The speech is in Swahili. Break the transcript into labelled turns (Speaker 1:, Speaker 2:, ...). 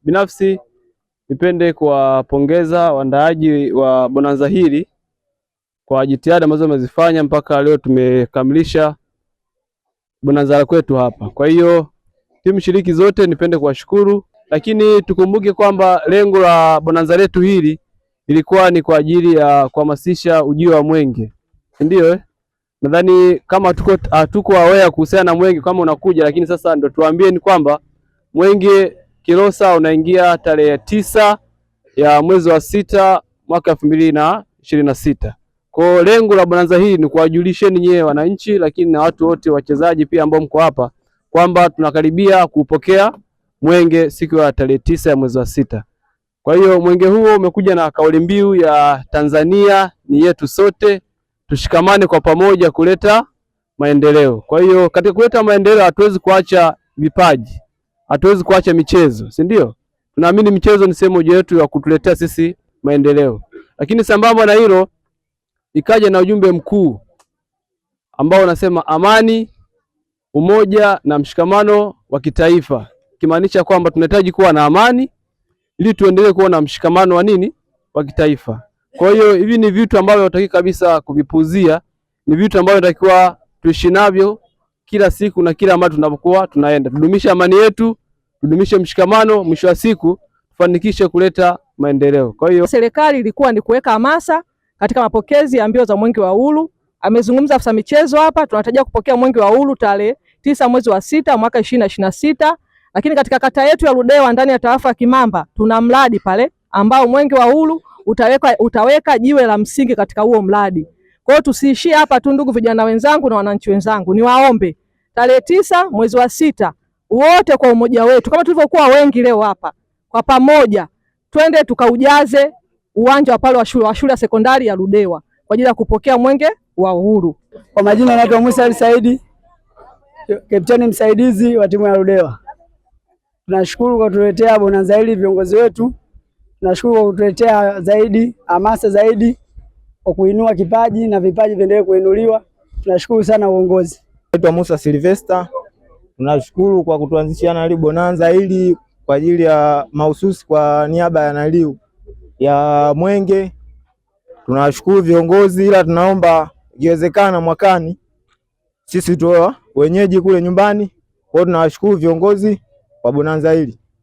Speaker 1: Binafsi nipende kuwapongeza waandaaji wa bonanza hili kwa jitihada ambazo wamezifanya mpaka leo tumekamilisha bonanza kwetu hapa. Kwa hiyo timu shiriki zote nipende kuwashukuru, lakini tukumbuke kwamba lengo la bonanza letu hili ilikuwa ni kwa ajili ya kuhamasisha ujio wa mwenge, ndio nadhani kama hatuko aware kuhusiana na mwenge kama unakuja, lakini sasa ndio tuambie ni kwamba mwenge Kilosa unaingia tarehe 9 ya mwezi wa 6 mwaka 2026. Kwa lengo la bonanza hii ni kuwajulisheni nyewe wananchi, lakini na watu wote wachezaji pia ambao mko hapa kwamba tunakaribia kupokea mwenge siku ya tarehe 9 ya mwezi wa 6. Kwa hiyo mwenge huo umekuja na kauli mbiu ya Tanzania ni yetu sote, tushikamane kwa pamoja kuleta maendeleo. Kwa hiyo katika kuleta maendeleo hatuwezi kuacha vipaji, hatuwezi kuacha michezo, si ndio? Tunaamini michezo ni sehemu yetu ya kutuletea sisi maendeleo. Lakini sambamba na hilo ikaja na ujumbe mkuu ambao unasema amani, umoja na mshikamano wa kitaifa, kimaanisha kwamba tunahitaji kuwa na amani ili tuendelee kuwa na mshikamano wa nini? Wa kitaifa. Kwa hiyo hivi ni vitu ambavyo hataki kabisa kuvipuuzia, ni vitu ambavyo tunatakiwa tuishi navyo kila siku na kila ambapo tunapokuwa tunaenda. Tudumishe amani yetu, tudumishe mshikamano, mwisho wa siku tufanikishe kuleta maendeleo. Kwa hiyo
Speaker 2: serikali ilikuwa ni kuweka hamasa katika mapokezi ya mbio za Mwenge wa Uhuru. Amezungumza afisa michezo hapa, tunatarajia kupokea Mwenge wa Uhuru tarehe 9 mwezi wa 6 mwaka 2026. Lakini katika kata yetu ya Ludewa ndani ya tarafa ya Kimamba tuna mradi pale ambao Mwenge wa Uhuru utaweka jiwe la msingi katika huo mradi. Kwa hiyo tusiishie hapa tu, ndugu vijana wenzangu na wananchi wenzangu, niwaombe tarehe 9 mwezi wa 6 wote kwa umoja wetu kama tulivyokuwa wengi leo hapa, kwa pamoja twende tukaujaze uwanja wa pale wa shule ya sekondari ya Ludewa kwa ajili ya kupokea Mwenge wa Uhuru.
Speaker 3: Kwa majina naitwa Musa Ali Saidi, kapteni msaidizi wa timu ya Ludewa. Tunashukuru kwa kutuletea bonanza hili viongozi wetu. Tunashukuru kwa kutuletea zaidi hamasa zaidi kwa kuinua kipaji na vipaji viendelee kuinuliwa. Tunashukuru sana uongozi.
Speaker 4: Naitwa Musa Silvester. Tunashukuru kwa kutuanzishia na hili bonanza hili kwa ajili ya mahususi kwa niaba ya naliu ya Mwenge. Tunashukuru viongozi, ila tunaomba ikiwezekana mwakani sisi tuwa wenyeji kule nyumbani. Kwa hiyo tunawashukuru viongozi kwa bonanza hili.